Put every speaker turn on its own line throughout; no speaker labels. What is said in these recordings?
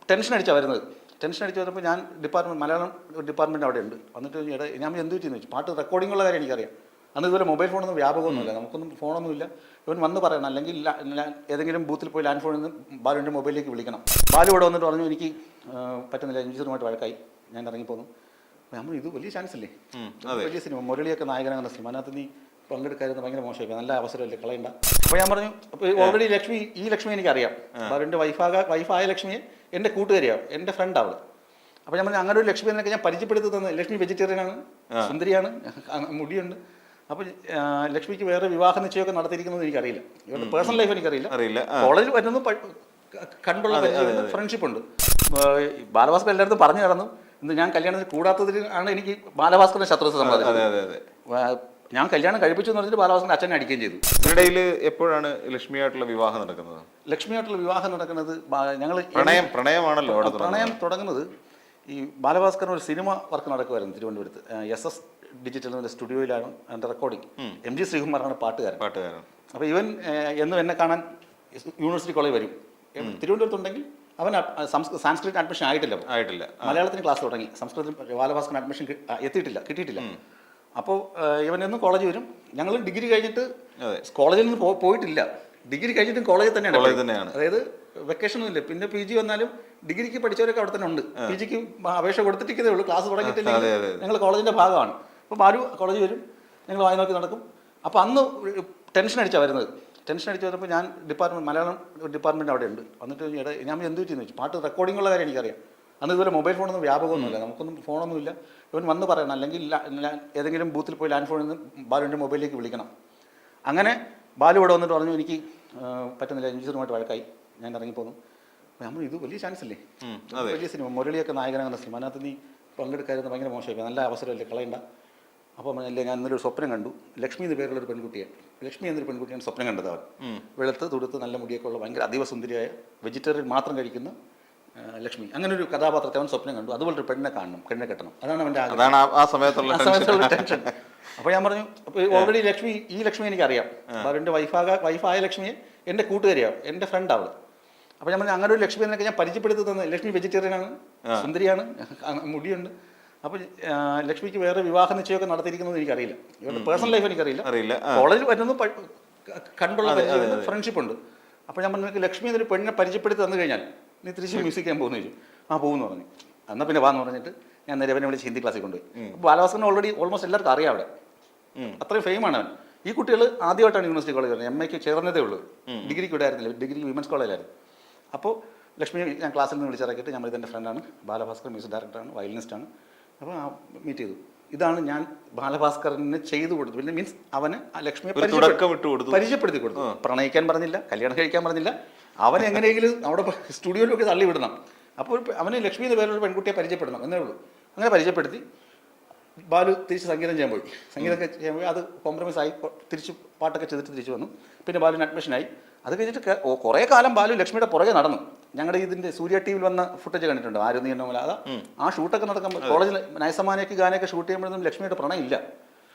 Tension അടിച്ചാണ് വരുന്നത്. Tension അടിച്ച് വരുമ്പോൾ ഞാൻ മലയാളം ഡിപ്പാർട്ട്മെൻറ്റ് അവിടെ ഉണ്ട്. വന്നിട്ട് ഞാൻ എന്ത് പറ്റിയെന്ന് വെച്ചു, പാട്ട് റെക്കോർഡിങ്ങുള്ള കാര്യം എനിക്കറിയാം. അന്ന് ഇതുപോലെ മൊബൈൽ ഫോണൊന്നും വ്യാപകമൊന്നുമില്ല, നമുക്കൊന്നും ഫോണൊന്നുമില്ല. ഇവൻ വന്ന് പറയണം, അല്ലെങ്കിൽ ഏതെങ്കിലും ബൂത്തിൽ പോയി ലാൻഡ് ഫോണിൽ നിന്ന് ബാലുവിൻ്റെ മൊബൈലിലേക്ക് വിളിക്കണം. ബാലു ഇവിടെ വന്നിട്ട് പറഞ്ഞു എനിക്ക് പറ്റുന്നില്ല, എഞ്ചിനീയറുമായിട്ട് വഴക്കായി, ഞാൻ ഇറങ്ങിപ്പോന്നു. നമ്മൾ ഇത് വലിയ ചാൻസ് അല്ലേ, വലിയ സിനിമ, മുരളിയൊക്കെ നായകനാകുന്ന സിനിമ, അതിനകത്ത് നീ പങ്കെടുക്കാതിരുന്ന ഭയങ്കര മോശമായി, നല്ല അവസരമല്ലേ, കളയണ്ട. അപ്പോൾ ഞാൻ പറഞ്ഞു, അപ്പോൾ ഓൾറെഡി ഈ ലക്ഷ്മി എനിക്കറിയാം, ബാലുവിൻ്റെ വൈഫായ ലക്ഷ്മിയെ എൻ്റെ കൂട്ടുകാരിയാവും, എൻ്റെ ഫ്രണ്ട് അവൾ. അപ്പോൾ ഞാൻ പറഞ്ഞു അങ്ങനെ ഒരു ലക്ഷ്മി എന്നൊക്കെ ഞാൻ പരിചയപ്പെടുത്തി തന്നെ. ലക്ഷ്മി വെജിറ്റേറിയനാണ്, സുന്ദരിയാണ്, മുടിയുണ്ട്. അപ്പോൾ ലക്ഷ്മിക്ക് വേറെ വിവാഹ നിശ്ചയമൊക്കെ നടത്തിയിരിക്കുന്നത് എനിക്കറിയില്ല, ഇവരുടെ പേഴ്സണൽ ലൈഫ് എനിക്കറിയില്ല. കോളേജിൽ വരുന്നത് കണ്ടുള്ള ഫ്രണ്ട്ഷിപ്പ് ഉണ്ട്. ബാലഭാസ്കർ എല്ലായിടത്തും പറഞ്ഞു നടന്നു. ഇന്ന് ഞാൻ കല്യാണത്തിന് കൂടാത്തതിൽ ആണ് എനിക്ക് ബാലഭാസ്കറിന്റെ ശത്രുത സമ്പാദിച്ചത്. ഞാൻ കല്യാണം കഴിപ്പിച്ചു എന്ന് പറഞ്ഞിട്ട് ബാലഭാസ്കറിന്റെ അച്ഛനെ അടിക്കുകയും ചെയ്തു.
ഇതിനിടയിൽ എപ്പോഴാണ് ലക്ഷ്മിയായിട്ടുള്ള വിവാഹം നടക്കുന്നത്?
ലക്ഷ്മിയായിട്ടുള്ള വിവാഹം നടക്കുന്നത് ഞങ്ങൾ
പ്രണയമാണല്ലോ.
പ്രണയം തുടങ്ങുന്നത് ഈ ബാലഭാസ്കറിന് ഒരു സിനിമ വർക്ക് നടക്കുമായിരുന്നു തിരുവനന്തപുരത്ത്. SS ഡിജിറ്റൽ സ്റ്റുഡിയോയിലാണ് അതിൻ്റെ റെക്കോർഡിങ്. MG ശ്രീകുമാറാണ് പാട്ടുകാരൻ. അപ്പോൾ ഇവൻ എന്നും എന്നെ കാണാൻ യൂണിവേഴ്സിറ്റി കോളേജ് വരും. തിരുവനന്തപുരത്തുണ്ടെങ്കിൽ അവൻ സാൻസ്ക്രിറ്റ് അഡ്മിഷൻ ആയിട്ടില്ല. മലയാളത്തിന് ക്ലാസ് തുടങ്ങി, സംസ്കൃതത്തിൽ ബാലഭാസ്കറിന് അഡ്മിഷൻ കിട്ടിയിട്ടില്ല. അപ്പോൾ ഇവൻ എന്നും കോളേജ് വരും. ഞങ്ങൾ ഡിഗ്രി കഴിഞ്ഞിട്ട് കോളേജിൽ നിന്ന് പോയിട്ടില്ല, ഡിഗ്രി കഴിഞ്ഞിട്ടും കോളേജിൽ തന്നെയാണ്. അതായത് വെക്കേഷനും ഇല്ല. പിന്നെ PG വന്നാലും ഡിഗ്രിക്ക് പഠിച്ചവരൊക്കെ അവിടെ തന്നെ ഉണ്ട്. PGക്ക് അപേക്ഷ കൊടുത്തിട്ടേ ഉള്ളൂ, ക്ലാസ് തുടങ്ങിയിട്ടില്ല. ഞങ്ങൾ കോളേജിൻ്റെ ഭാഗമാണ്. അപ്പോൾ ബാലു കോളേജ് വരും, ഞങ്ങൾ വായി നോക്കി നടക്കും. അപ്പോൾ അന്ന് ടെൻഷൻ അടിച്ചാണ് വരുന്നത്. ടെൻഷൻ അടിച്ച് വരുമ്പോൾ ഞാൻ മലയാളം ഡിപ്പാർട്ട്മെൻറ്റ് അവിടെ ഉണ്ട്. വന്നിട്ട് ഞാൻ എന്ത് പറ്റിയെന്ന് വെച്ചു, പാട്ട് റെക്കോർഡിങ്ങുള്ള കാര്യം എനിക്കറിയാം. അന്ന് ഇതുപോലെ മൊബൈൽ ഫോണൊന്നും വ്യാപകമൊന്നുമില്ല, നമുക്കൊന്നും ഫോണൊന്നുമില്ല. ഇവൻ വന്ന് പറയണം, അല്ലെങ്കിൽ ഏതെങ്കിലും ബൂത്തിൽ പോയി ലാൻഡ് ഫോണിൽ നിന്ന് ബാലുവിൻ്റെ മൊബൈലിലേക്ക് വിളിക്കണം. അങ്ങനെ ബാലു ഇവിടെ വന്നിട്ട് പറഞ്ഞു എനിക്ക് പറ്റുന്നില്ല, എഞ്ചിനീയറുമായിട്ട് വഴക്കായി, ഞാൻ ഇറങ്ങിപ്പോന്നു. നമ്മൾ ഇത് വലിയ ചാൻസ് അല്ലേ, വലിയ സിനിമ, മുരളിയൊക്കെ നായകനാകുന്ന സിനിമ, അതിനകത്ത് നീ പങ്കെടുക്കാതിരുന്ന ഭയങ്കര മോശമായി, നല്ല അവസരമല്ലേ, കളയണ്ട. അപ്പോൾ അല്ലേ ഞാൻ ഇന്നൊരു സ്വപ്നം കണ്ടു, ലക്ഷ്മി എന്ന് പേരുള്ളൊരു പെൺകുട്ടിയെ, ലക്ഷ്മി എന്നൊരു പെൺകുട്ടിയാണ് സ്വപ്നം കണ്ടത്. അവൻ വെളുത്ത് തുടുത്ത് നല്ല മുടിയൊക്കെ ഉള്ള ഭയങ്കര അതീവ സുന്ദരിയായ വെജിറ്റേറിയൻ മാത്രം കഴിക്കുന്ന ലക്ഷ്മി, അങ്ങനെ ഒരു കഥാപാത്രത്തെ അവൻ സ്വപ്നം കണ്ടു. അതുപോലൊരു പെണ്ണെ കാണണം, പെണ്ണെ കെട്ടണം, അതാണ് അവൻ്റെ ആ സമയത്തുള്ള ടെൻഷൻ. അപ്പോൾ ഞാൻ പറഞ്ഞു, അപ്പോൾ ഓൾറെഡി ഈ ലക്ഷ്മി എനിക്കറിയാം, എൻ്റെ വൈഫായ ലക്ഷ്മിയെ എൻ്റെ കൂട്ടുകാരിയാവും, എൻ്റെ ഫ്രണ്ട് അവൾ. അപ്പോൾ ഞാൻ പറഞ്ഞു അങ്ങനെ ഒരു ലക്ഷ്മി എന്നൊക്കെ ഞാൻ പരിചയപ്പെടുത്തി തന്നെ. ലക്ഷ്മി വെജിറ്റേറിയനാണ്, സുന്ദരിയാണ്, മുടിയുണ്ട്. അപ്പോൾ ലക്ഷ്മിക്ക് വേറെ വിവാഹ നിശ്ചയമൊക്കെ നടത്തിയിരിക്കുന്നത് എനിക്കറിയില്ല, ഇവരുടെ പേഴ്സണൽ ലൈഫ് എനിക്കറിയില്ല. കോളേജിൽ വരുന്നത് കണ്ടുള്ള ഫ്രണ്ട്ഷിപ്പ് ഉണ്ട്. അപ്പോൾ ഞാൻ പറഞ്ഞു ലക്ഷ്മി എന്നൊരു പെണ്ണിനെ പരിചയപ്പെടുത്തി തന്നു കഴിഞ്ഞാൽ നീ തിരിച്ച് മ്യൂസിക് ചെയ്യാൻ പോകുന്നു ചോദിച്ചു. പോകുമെന്ന് പറഞ്ഞു. എന്നാൽ പിന്നെ വാന്ന് പറഞ്ഞിട്ട് ഞാൻ നിരവനെ വിളിച്ച് ഹിന്ദി ക്ലാസ്സിൽ കൊണ്ടുപോയി. ബാലഭാസ്കറിനെ ഓൾമോസ്റ്റ് എല്ലാവർക്കും അറിയാം അവിടെ, അത്രയും ഫെയിമാണ് അവൻ. ഈ കുട്ടികൾ ആദ്യമായിട്ടാണ് യൂണിവേഴ്സിറ്റി കോളേജ് വരുന്നത്, MAക്ക് ചേർന്നതേ ഉള്ളൂ, ഡിഗ്രിക്ക് ഇവിടെ ആയിരുന്നില്ല, ഡിഗ്രിക്ക് വിമൻസ് കോളേജിലായിരുന്നു. അപ്പോൾ ലക്ഷ്മി ഞാൻ ക്ലാസ്സിൽ നിന്ന് വിളിച്ചിറക്കിയിട്ട് നമ്മൾ ഇതെൻ്റെ ഫ്രണ്ടാണ്, ബാലഭാസ്കർ മ്യൂസിക് ഡയറക്ടറാണ്, വയലിനിസ്റ്റാണ്. അപ്പോൾ മീറ്റ് ചെയ്തു. ഇതാണ് ഞാൻ ബാലഭാസ്കറിന് ചെയ്തു കൊടുത്തു. പിന്നെ മീൻസ് അവന് ലക്ഷ്മിയെ പരിചയപ്പെടുത്തി കൊടുത്തു. പ്രണയിക്കാൻ പറഞ്ഞില്ല, കല്യാണം കഴിക്കാൻ പറഞ്ഞില്ല, അവൻ എങ്ങനെയെങ്കിലും അവിടെ സ്റ്റുഡിയോയിലൊക്കെ തള്ളി വിടണം. അപ്പോൾ അവന് ലക്ഷ്മി എന്ന പേരുള്ള പെൺകുട്ടിയെ പരിചയപ്പെടണം എന്നേ ഉള്ളൂ. അങ്ങനെ പരിചയപ്പെടുത്തി ബാലു തിരിച്ച് സംഗീതം ചെയ്യാൻ പോയി. സംഗീതമൊക്കെ ചെയ്യാൻ പോയി, അത് കോംപ്രമൈസ് ആയി, തിരിച്ച് പാട്ടൊക്കെ ചെയ്തിട്ട് തിരിച്ച് വന്നു. പിന്നെ ബാലുവിന് അഡ്മിഷനായി. അത് കഴിഞ്ഞിട്ട് കുറേ കാലം ബാലു ലക്ഷ്മിയുടെ പുറകെ നടന്നു. ഞങ്ങളുടെ ഇതിൻ്റെ സൂര്യ TV വന്ന ഫുട്ടേജ് കണ്ടിട്ടുണ്ട്, ആരും നീ എണ്ണ പോലെ. അതാ ആ ഷൂട്ടൊക്കെ നടക്കുമ്പോൾ കോളേജിൽ നൈസമാനയ്ക്ക് ഗാനൊക്കെ ഷൂട്ട് ചെയ്യുമ്പോഴൊന്നും ലക്ഷ്മിയുടെ പ്രണയം ഇല്ല.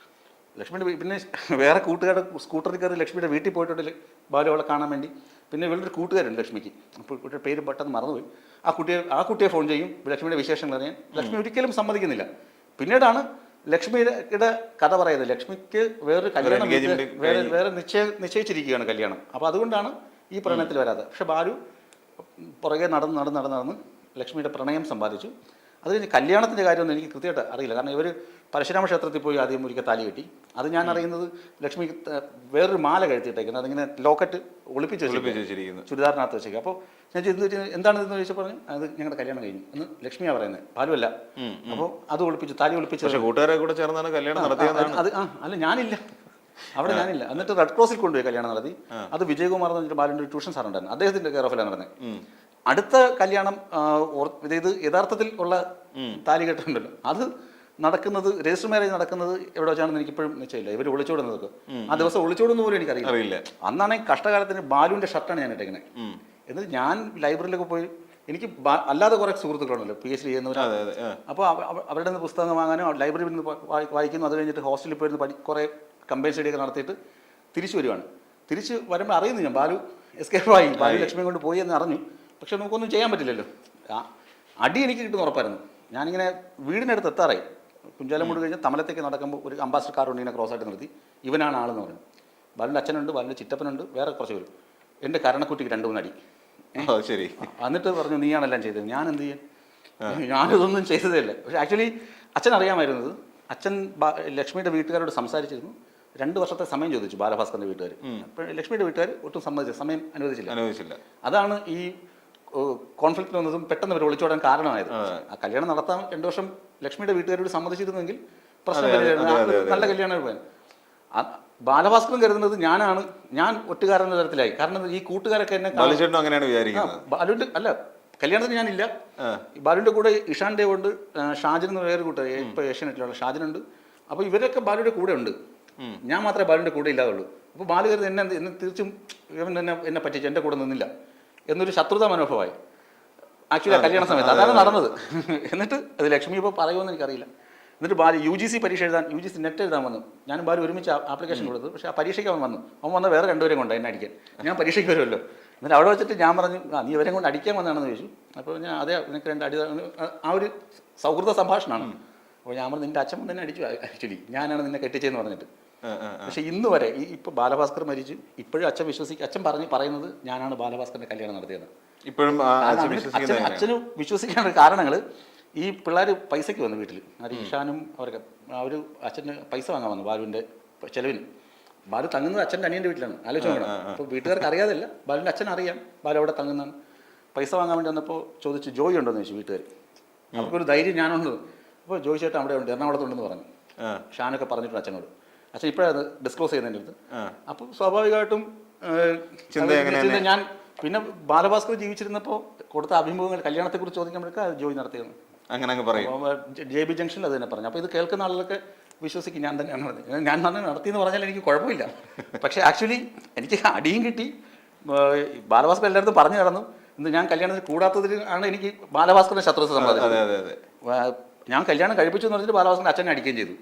ലക്ഷ്മിയുടെ പിന്നെ വേറെ കൂട്ടുകാരുടെ സ്കൂട്ടറിൽ കയറി ലക്ഷ്മിയുടെ വീട്ടിൽ പോയിട്ടുണ്ട് ബാലു അവളെ കാണാൻ വേണ്ടി. പിന്നെ ഇവളുടെ കൂട്ടുകാരുണ്ട് ലക്ഷ്മിക്ക്, അപ്പോൾ കുട്ടിയുടെ പേര് പെട്ടെന്ന് മറന്നുപോയി. ആ കുട്ടിയെ ഫോൺ ചെയ്യും ലക്ഷ്മിയുടെ വിശേഷങ്ങൾ അറിയാൻ. ലക്ഷ്മി ഒരിക്കലും സമ്മതിക്കുന്നില്ല. പിന്നീടാണ് ലക്ഷ്മിയുടെ കഥ പറയുന്നത്. ലക്ഷ്മിക്ക് വേറൊരു കല്യാണം വേറെ നിശ്ചയിച്ചിരിക്കുകയാണ് കല്യാണം. അപ്പോൾ അതുകൊണ്ടാണ് ഈ പ്രണയത്തിൽ വരാതെ. പക്ഷെ ബാലു പുറകെ നടന്ന് ലക്ഷ്മിയുടെ പ്രണയം സമ്പാദിച്ചു. അത് കഴിഞ്ഞ് കല്യാണത്തിൻ്റെ കാര്യമൊന്നും എനിക്ക് കൃത്യമായിട്ട് അറിയില്ല. കാരണം ഇവർ പരശുരാമ ക്ഷേത്രത്തിൽ പോയി ആദ്യം ഒരിക്കൽ താലി കെട്ടി. അത് ഞാൻ അറിയുന്നത് ലക്ഷ്മി വേറൊരു മാല കഴുത്തിയിട്ടേക്കുന്നത്, അതിങ്ങനെ ലോക്കറ്റ് ഒളിപ്പിച്ച് വെച്ചിരിക്കുന്നു, ചുരിദാറിനകത്ത് വെച്ചേക്കുക. അപ്പോൾ ഞാൻ എന്താണെന്ന് ചോദിച്ചാൽ പറഞ്ഞു അത് ഞങ്ങളുടെ കല്യാണം കഴിഞ്ഞു എന്ന് ലക്ഷ്മിയാണ് പറയുന്നത്, ബാലുവല്ല. അപ്പോൾ അത് ഒളിപ്പിച്ചു, താലി ഒളിപ്പിച്ചു.
കൂട്ടുകാരെ കൂടെ ചേർന്നാണ് കല്യാണം നടത്തിയത്.
അത് അല്ല, ഞാനില്ല അവിടെ, ഞാനില്ല. എന്നിട്ട് റെഡ് ക്രോസിൽ കൊണ്ടുപോയി കല്യാണം നടത്തി. അത് വിജയകുമാർ എന്ന് പറഞ്ഞിട്ട് ബാലുവിൻ്റെ ഒരു ട്യൂഷൻ സാറുണ്ടായിരുന്നു, അദ്ദേഹത്തിൻ്റെ കെയർ ഓഫിലാണ് നടന്നത്. അടുത്ത കല്യാണം ഇത് യഥാർത്ഥത്തിൽ ഉള്ള താലി കെട്ടുണ്ടല്ലോ, അത് നടക്കുന്നത്, രജിസ്റ്റർ മാരേജ് നടക്കുന്നത് എവിടെ വെച്ചാണെന്ന് എനിക്കിപ്പോഴും നിശ്ചയമില്ല. ഇവർ ഒളിച്ചോടുന്നതൊക്കെ ആ ദിവസം ഒളിച്ചോടുന്ന പോലും എനിക്കറിയില്ല. അന്നാണെങ്കിൽ കഷ്ടകാലത്തിന് ബാലുവിൻ്റെ ഷർട്ടാണ് ഞാൻ ഇട്ടേക്കുന്നത്. എന്നിട്ട് ഞാൻ ലൈബ്രറിയിലൊക്കെ പോയി, എനിക്ക് അല്ലാതെ കുറേ സുഹൃത്തുക്കളുണ്ടല്ലോ PhD ചെയ്യുന്നവരാണ്. അപ്പോൾ അവരുടെ നിന്ന് പുസ്തകം വാങ്ങാനും ലൈബ്രറിയിൽ നിന്ന് വായിക്കുന്നു. അത് കഴിഞ്ഞിട്ട് ഹോസ്റ്റലിൽ പോയിരുന്ന് കുറേ കമ്പൈൻ സ്റ്റഡിയൊക്കെ നടത്തിയിട്ട് തിരിച്ചു വരുവാണ്. തിരിച്ച് വരുമ്പോൾ അറിയുന്നു ഞാൻ ബാലു എസ്കേപ്പായി, ബാലു ലക്ഷ്മിയെ കൊണ്ട് പോയി എന്ന് അറിഞ്ഞു. പക്ഷെ നമുക്കൊന്നും ചെയ്യാൻ പറ്റില്ലല്ലോ, അടി എനിക്ക് കിട്ടുന്ന ഉറപ്പായിരുന്നു. ഞാനിങ്ങനെ വീടിനടുത്ത് എത്താറായി, കുഞ്ചാലമൂട് കഴിഞ്ഞ് തമലത്തേക്ക് നടക്കുമ്പോൾ ഒരു അംബാസിഡർ കാർ കൊണ്ട് ഇങ്ങനെ ക്രോസ് ആയിട്ട് നിർത്തി, ഇവനാണ് ആളെന്ന് പറഞ്ഞു. ബാലുവിൻ്റെ അച്ഛനുണ്ട്, ബാലുവിൻ്റെ ചിറ്റപ്പനുണ്ട്, വേറെ കുറച്ച് പേരും. എൻ്റെ കരണക്കുട്ടിക്ക് 2-3 അടി.
ശരി.
എന്നിട്ട് പറഞ്ഞു നീയാണെല്ലാം ചെയ്തത്. ഞാൻ എന്ത് ചെയ്യാൻ, ഞാനിതൊന്നും ചെയ്തതേ ഇല്ല. പക്ഷേ ആക്ച്വലി അച്ഛൻ അറിയാമായിരുന്നത്. അച്ഛൻ ലക്ഷ്മിയുടെ വീട്ടുകാരോട് സംസാരിച്ചിരുന്നു. 2 വർഷത്തെ സമയം ചോദിച്ചു ബാലഭാസ്കറിന്റെ വീട്ടുകാർ. അപ്പോൾ ലക്ഷ്മിയുടെ വീട്ടുകാർ ഒട്ടും സമയം അനുവദിച്ചില്ല. അതാണ് ഈ കോൺഫ്ലിക്റ്റ് വന്നതും പെട്ടെന്ന് അവർ ഒളിച്ചോടാൻ കാരണമായത്. ആ കല്യാണം നടത്താൻ 2 വർഷം ലക്ഷ്മിയുടെ വീട്ടുകാരോട് സമ്മതിച്ചിരുന്നെങ്കിൽ പ്രശ്നം നല്ല കല്യാണം പോയാൽ. ബാലഭാസ്കറും കരുതുന്നത് ഞാൻ ഒറ്റുകാരൻ്റെ തരത്തിലായി. കാരണം ഈ കൂട്ടുകാരൊക്കെ എന്നെ ബാലുവിന്റെ അല്ല കല്യാണത്തിന് ഞാനില്ല. ബാലുവിന്റെ കൂടെ ഇഷാൻ ദേവ് ഉണ്ട്, ഷാജൻ എന്ന് വേറെ കൂട്ടുകാർ ഇപ്പോൾ ഏഷ്യാനെറ്റിലുള്ള ഷാജനുണ്ട്. അപ്പോൾ ഇവരൊക്കെ ബാലുവിന്റെ കൂടെ ഉണ്ട്, ഞാൻ മാത്രമേ ബാലുവിന്റെ കൂടെ ഇല്ലാതുള്ളൂ. അപ്പോൾ ബാലു കരുതി എന്നെ തീർച്ചും ഇവൻ എന്നെ പറ്റിച്ച് എൻ്റെ കൂടെ നിന്നില്ല എന്നൊരു ശത്രുതാ മനോഭാവമായി ആക്ച്വലി ആ കല്യാണ സമയത്ത്. അതാണ് നടന്നത്. എന്നിട്ട് അത് ലക്ഷ്മി ഇപ്പോൾ പറയുമെന്ന് എനിക്കറിയില്ല. എന്നിട്ട് ബാലു UGC പരീക്ഷ എഴുതാൻ, UGC നെറ്റ് എഴുതാൻ വന്നു. ഞാനും ബാലു ഒരുമിച്ച് ആപ്ലിക്കേഷൻ കൊടുത്തു. പക്ഷേ ആ പരീക്ഷയ്ക്ക് അവൻ വന്ന വേറെ 2 പേരും കൊണ്ട് എന്നെ അടിക്കാൻ. ഞാൻ പരീക്ഷയ്ക്ക് വരുമല്ലോ. എന്നിട്ട് അവിടെ വെച്ചിട്ട് ഞാൻ പറഞ്ഞു നീ ഇവരെ കൊണ്ട് അടിക്കാൻ വന്നതാണെന്ന് ചോദിച്ചു. അപ്പോൾ ഞാൻ അതെ നിനക്ക് 2 അടി, ആ ഒരു സൗഹൃദ സംഭാഷണമാണ്. അപ്പോൾ ഞാൻ പറഞ്ഞു നിൻ്റെ അച്ഛൻ കൊണ്ട് തന്നെ അടിച്ചു ആക്ച്വലി, ഞാനാണ് നിന്നെ കെട്ടിച്ചതെന്ന് പറഞ്ഞിട്ട്. പക്ഷേ ഇന്ന് വരെ ഇപ്പോൾ ബാലഭാസ്കർ മരിച്ചു, ഇപ്പോഴും അച്ഛൻ പറയുന്നത് ഞാനാണ് ബാലഭാസ്കറിന്റെ കല്യാണം നടത്തിയത്.
ഇപ്പോഴും
അച്ഛന് വിശ്വസിക്കാനുള്ള കാരണങ്ങൾ ഈ പിള്ളേർ പൈസയ്ക്ക് വന്നു വീട്ടിൽ. അത് ഇഷാനും അവരൊക്കെ അവർ അച്ഛന് പൈസ വാങ്ങാൻ വന്നു ബാലുവിൻ്റെ ചെലവിന്. ബാലു തങ്ങുന്നത് അച്ഛൻ്റെ അനിയൻ്റെ വീട്ടിലാണ്, ആലോചിച്ച് നോക്കണം. അപ്പോൾ വീട്ടുകാർക്ക് അറിയാതല്ല, ബാലുവിൻ്റെ അച്ഛൻ അറിയാം ബാലു അവിടെ തങ്ങുന്നതാണ്. പൈസ വാങ്ങാൻ വേണ്ടി വന്നപ്പോൾ ചോദിച്ചു ജോയി ഉണ്ടോയെന്ന് ചോദിച്ചു വീട്ടുകാർ. അവർക്കൊരു ധൈര്യം ഞാനുണ്ട്. അപ്പോൾ ജോയി ചേട്ടൻ അവിടെ ഉണ്ട്, എറണാകുളത്തുണ്ടെന്ന് പറഞ്ഞു. ഷാനൊക്കെ പറഞ്ഞിട്ടുണ്ട് അച്ഛനോട്. അച്ഛൻ ഇപ്പോഴത് ഡിസ്ക്ലോസ് ചെയ്യുന്നതിൻ്റെ അടുത്ത്. അപ്പോൾ സ്വാഭാവികമായിട്ടും ഞാൻ പിന്നെ ബാലഭാസ്കർ ജീവിച്ചിരുന്നപ്പോൾ കൊടുത്ത അഭിമുഖങ്ങൾ കല്യാണത്തെക്കുറിച്ച് ചോദിക്കുമ്പോഴേക്കും അത് ജോയി നടത്തിയെന്ന്
അങ്ങനെ പറയും.
JB ജംഗ്ഷനിൽ അത് തന്നെ പറഞ്ഞു. അപ്പോൾ ഇത് കേൾക്കുന്ന ആളുകളൊക്കെ വിശ്വസിക്കും ഞാൻ തന്നെയാണ് പറഞ്ഞത്. ഞാൻ തന്നെ നടത്തിയെന്ന് പറഞ്ഞാൽ എനിക്ക് കുഴപ്പമില്ല. പക്ഷേ ആക്ച്വലി എനിക്ക് അടിയും കിട്ടി. ബാലഭാസ്കർ എല്ലായിടത്തും പറഞ്ഞു നടന്നു. ഇന്ന് ഞാൻ കല്യാണത്തിൽ കൂടാത്തതിൽ ആണ് എനിക്ക് ബാലഭാസ്കറിന്റെ ശത്രുത സമ്പാദിച്ചത്. ഞാൻ കല്യാണം കഴിപ്പിച്ചു എന്ന് പറഞ്ഞിട്ട് ബാലഭാസ്കറിന്റെ അച്ഛനെ അടിക്കുകയും ചെയ്തു.